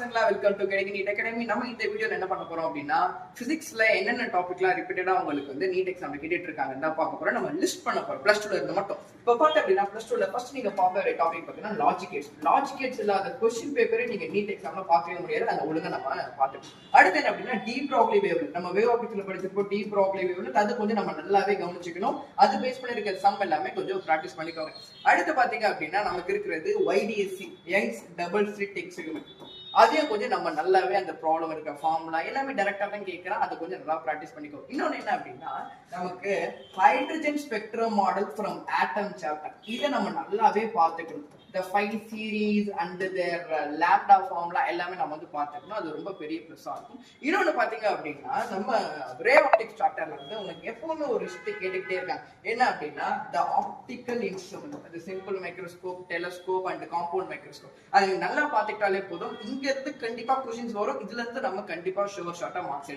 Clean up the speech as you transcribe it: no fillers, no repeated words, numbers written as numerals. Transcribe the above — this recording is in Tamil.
பசங்களா வெல்கம் டு கிடைக்கு நீட் அகாடமி. நம்ம இந்த வீடியோல என்ன பண்ண போறோம் அப்படின்னா, பிசிக்ஸ்ல என்னென்ன டாபிக்லாம் ரிப்பீட்டடா உங்களுக்கு வந்து நீட் எக்ஸாம்ல கேட்டுட்டு இருக்காங்கன்னு தான் பார்க்க போறோம். நம்ம லிஸ்ட் பண்ண போறோம் பிளஸ் டூல இருந்து மட்டும். இப்போ பார்த்தா அப்படின்னா பிளஸ் டூல ஃபர்ஸ்ட் நீங்க பார்க்குற டாபிக் பார்த்தீங்கன்னா லாஜிக் கேட்ஸ் இல்லாத கொஸ்டின் பேப்பரே நீங்க நீட் எக்ஸாம்ல பார்க்கவே முடியாது. அந்த ஒழுங்கா நம்ம பார்த்துக்கணும். அடுத்து என்ன அப்படின்னா டி ப்ராக்லி வேவ்லெட். நம்ம வேவ் ஆப்டிக்ஸ்ல படிச்சிருப்போம் டி ப்ராக்லி வேவ்லெட். அது கொஞ்சம் நம்ம நல்லாவே கவனிச்சுக்கணும். அது பேஸ் பண்ணி இருக்க சம் எல்லாமே கொஞ்சம் பிராக்டிஸ் பண்ணிக்கோங்க. அடுத்து பாத்தீங்க அப்படின்னா நமக்கு இருக்கிறது YDSC Young's double slit experiment. அதையும் கொஞ்சம் நம்ம நல்லாவே அந்த ப்ராப்ளம் இருக்க ஃபார்முலா எல்லாமே டைரக்டா தான் கேட்கறேன். அதை கொஞ்சம் நல்லா பிராக்டிஸ் பண்ணிக்கோ. இன்னொன்னு என்ன அப்படின்னா நமக்கு hydrogen spectrum model from atom chapter. இதை நம்ம நல்லாவே பார்த்துக்கணும். the 5 series and their lambda formula எல்லாமே நம்ம வந்து பார்த்துக்கணும். அது ரொம்ப பெரிய ப்ளஸ்ஸா இருக்கும். இன்னொன்னு பாத்தீங்க அப்படின்னா நம்ம ரே ஆப்டிக்ஸ் சாப்டர்ல வந்து உங்களுக்கு எப்பவுமே ஒரு விஷயத்தை கேட்டுக்கிட்டே இருக்காங்க. என்ன அப்படின்னா the optical instrument, அது simple microscope, telescope and compound microscope. அது நல்லா பார்த்துக்கிட்டாலே போதும். இங்க இருந்து கண்டிப்பா கொஸ்டின்ஸ் வரும். இதுல இருந்து நம்ம கண்டிப்பா ஷுவர் ஷார்ட்டா மார்க்ஸ்